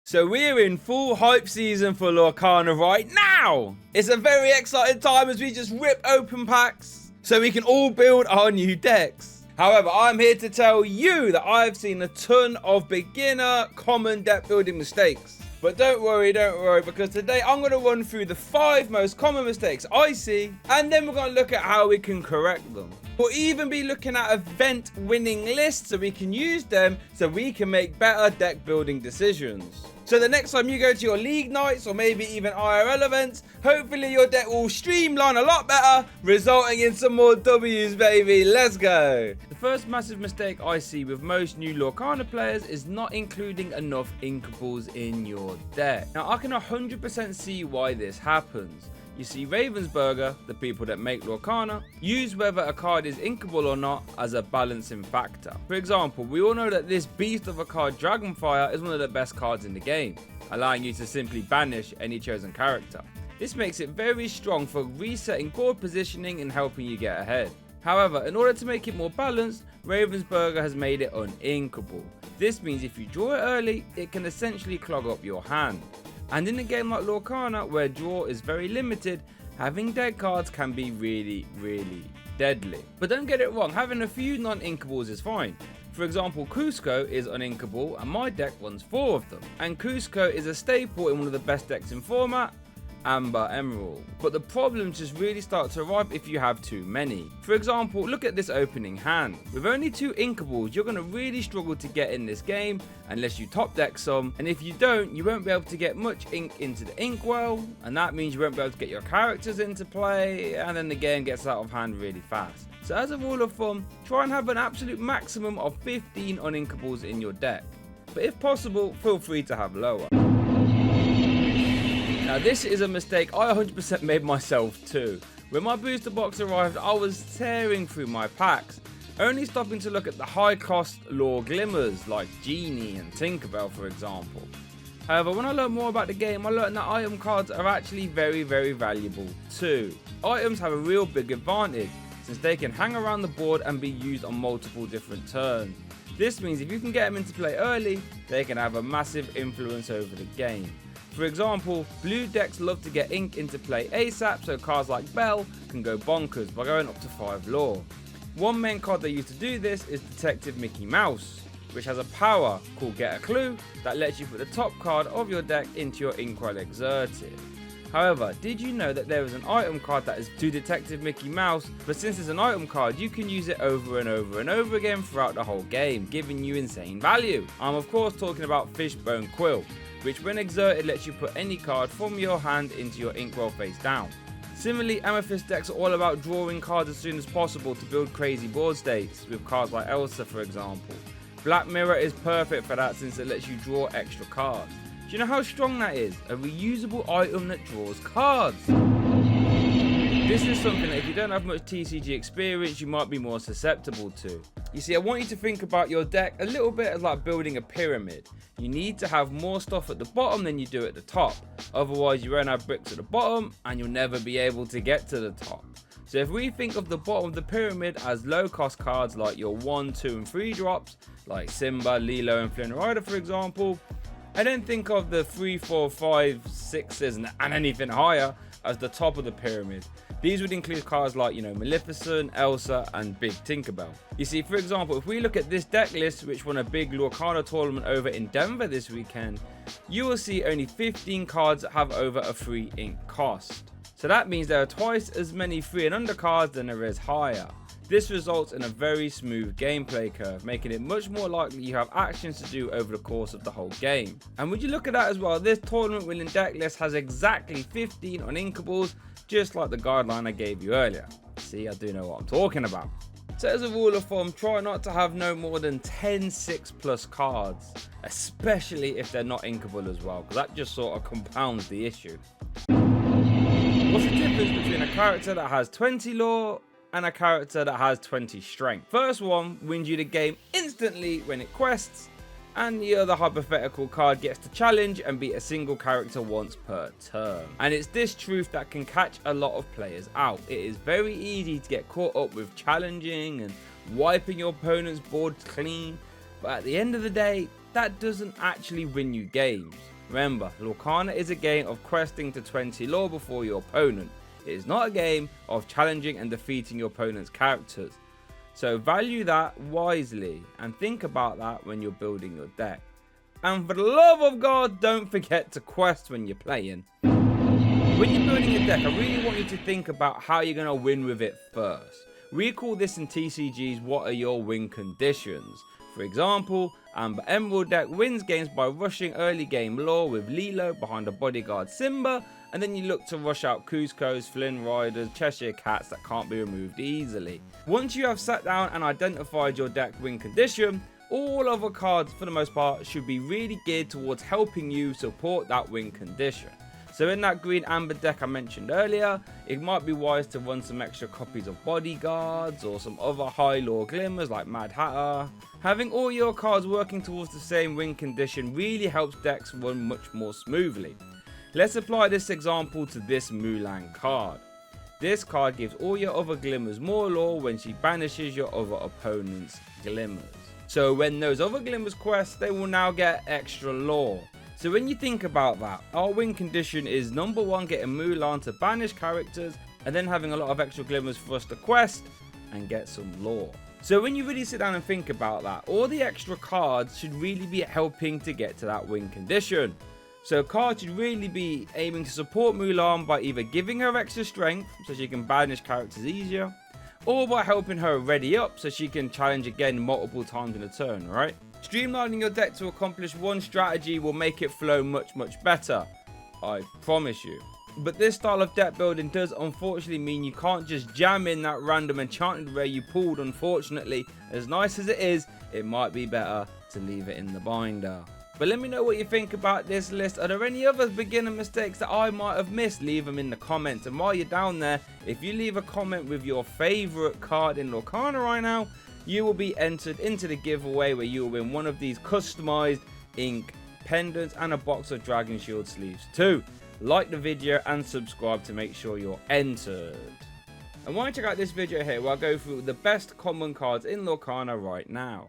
So we're in full hype season for Lorcana right now. It's a very exciting time as we just rip open packs so we can all build our new decks. However, I'm here to tell you that I've seen a ton of beginner common deck building mistakes. But don't worry, because today I'm going to run through the 5 most common mistakes I see, and then we're going to look at how we can correct them. We'll even be looking at event winning lists so we can use them so we can make better deck building decisions. So the next time you go to your league nights or maybe even IRL events, hopefully your deck will streamline a lot better, resulting in some more W's, baby. Let's go. The first massive mistake I see with most new Lorcana players is not including enough inkables in your deck. Now I can 100% see why this happens. You see, Ravensburger, the people that make Lorcana, use whether a card is inkable or not as a balancing factor. For example, we all know that this beast of a card, Dragonfire, is one of the best cards in the game, allowing you to simply banish any chosen character. This makes it very strong for resetting board positioning and helping you get ahead. However, in order to make it more balanced, Ravensburger has made it uninkable. This means if you draw it early, it can essentially clog up your hand. And in a game like Lorcana, where draw is very limited, having dead cards can be really deadly. But don't get it wrong, having a few non-inkables is fine. For example, Cusco is uninkable and my deck runs 4 of them. And Cusco is a staple in one of the best decks in format, Amber Emerald. But the problems just really start to arrive if you have too many. For example, look at this opening hand. With only 2 inkables, you're going to really struggle to get in this game unless you top deck some, and if you don't, you won't be able to get much ink into the inkwell, and that means you won't be able to get your characters into play, and then the game gets out of hand really fast. So as a rule of thumb, try and have an absolute maximum of 15 uninkables in your deck, but if possible, feel free to have lower. Now this is a mistake I 100% made myself too. When my booster box arrived, I was tearing through my packs, only stopping to look at the high cost lore glimmers like Genie and Tinkerbell for example. However, when I learned more about the game, I learned that item cards are actually very valuable too. Items have a real big advantage since they can hang around the board and be used on multiple different turns. This means if you can get them into play early, they can have a massive influence over the game. For example, blue decks love to get ink into play ASAP, so cards like Belle can go bonkers by going up to 5 lore. One main card they use to do this is Detective Mickey Mouse, which has a power called Get a Clue that lets you put the top card of your deck into your inkwell exerted. However, did you know that there is an item card that is to Detective Mickey Mouse, but since it's an item card, you can use it over and over again throughout the whole game, giving you insane value. I'm of course talking about Fishbone Quill, which when exerted lets you put any card from your hand into your inkwell face down. Similarly, Amethyst decks are all about drawing cards as soon as possible to build crazy board states, with cards like Elsa for example. Black Mirror is perfect for that since it lets you draw extra cards. Do you know how strong that is? A reusable item that draws cards. This is something that if you don't have much TCG experience, you might be more susceptible to. You see, I want you to think about your deck a little bit as like building a pyramid. You need to have more stuff at the bottom than you do at the top. Otherwise, you won't have bricks at the bottom and you'll never be able to get to the top. So if we think of the bottom of the pyramid as low cost cards like your 1, 2 and 3 drops, like Simba, Lilo and Flynn Rider for example, and then think of the 3, 4, 5, 6s and anything higher as the top of the pyramid. These would include cards like, Maleficent, Elsa, and Big Tinkerbell. You see, for example, if we look at this deck list, which won a big Lorcana tournament over in Denver this weekend, you will see only 15 cards that have over a 3 ink cost. So that means there are twice as many 3 and under cards than there is higher. This results in a very smooth gameplay curve, making it much more likely you have actions to do over the course of the whole game. And would you look at that as well, this tournament winning deck list has exactly 15 uninkables, just like the guideline I gave you earlier. See, I do know what I'm talking about. So as a rule of thumb, try not to have no more than 10 6+ cards, especially if they're not inkable as well, because that just sort of compounds the issue. What's the difference between a character that has 20 lore and a character that has 20 strength? First one wins you the game instantly when it quests, and the other hypothetical card gets to challenge and beat a single character once per turn. And it's this truth that can catch a lot of players out. It is very easy to get caught up with challenging and wiping your opponent's board clean, but at the end of the day, that doesn't actually win you games. Remember, Lorcana is a game of questing to 20 lore before your opponent. It is not a game of challenging and defeating your opponent's characters. So value that wisely and think about that when you're building your deck. And for the love of God, don't forget to quest when you're playing. When you're building a deck, I really want you to think about how you're going to win with it first. We call this in TCGs, what are your win conditions? For example, Amber Emerald deck wins games by rushing early game lore with Lilo behind a bodyguard Simba, and then you look to rush out Cusco's, Flynn Riders, Cheshire Cats that can't be removed easily. Once you have sat down and identified your deck win condition, all other cards for the most part should be really geared towards helping you support that win condition. So in that green amber deck I mentioned earlier, it might be wise to run some extra copies of bodyguards or some other high lore glimmers like Mad Hatter. Having all your cards working towards the same win condition really helps decks run much more smoothly. Let's apply this example to this Mulan card. This card gives all your other glimmers more lore when she banishes your other opponent's glimmers. So when those other glimmers quest, they will now get extra lore. So when you think about that, our win condition is number 1, getting Mulan to banish characters, and then having a lot of extra glimmers for us to quest and get some lore. So when you really sit down and think about that, all the extra cards should really be helping to get to that win condition. So cards should really be aiming to support Mulan by either giving her extra strength so she can banish characters easier, or by helping her ready up so she can challenge again multiple times in a turn, right? Streamlining your deck to accomplish one strategy will make it flow much better, I promise you. But this style of deck building does unfortunately mean you can't just jam in that random enchanted rare you pulled. Unfortunately, as nice as it is, it might be better to leave it in the binder. But let me know what you think about this list. Are there any other beginner mistakes that I might have missed? Leave them in the comments. And while you're down there, if you leave a comment with your favorite card in Lorcana right now, you will be entered into the giveaway where you will win one of these customized ink pendants and a box of Dragon Shield sleeves too. Like the video and subscribe to make sure you're entered. And why don't you check out this video here where I go through the best common cards in Lorcana right now.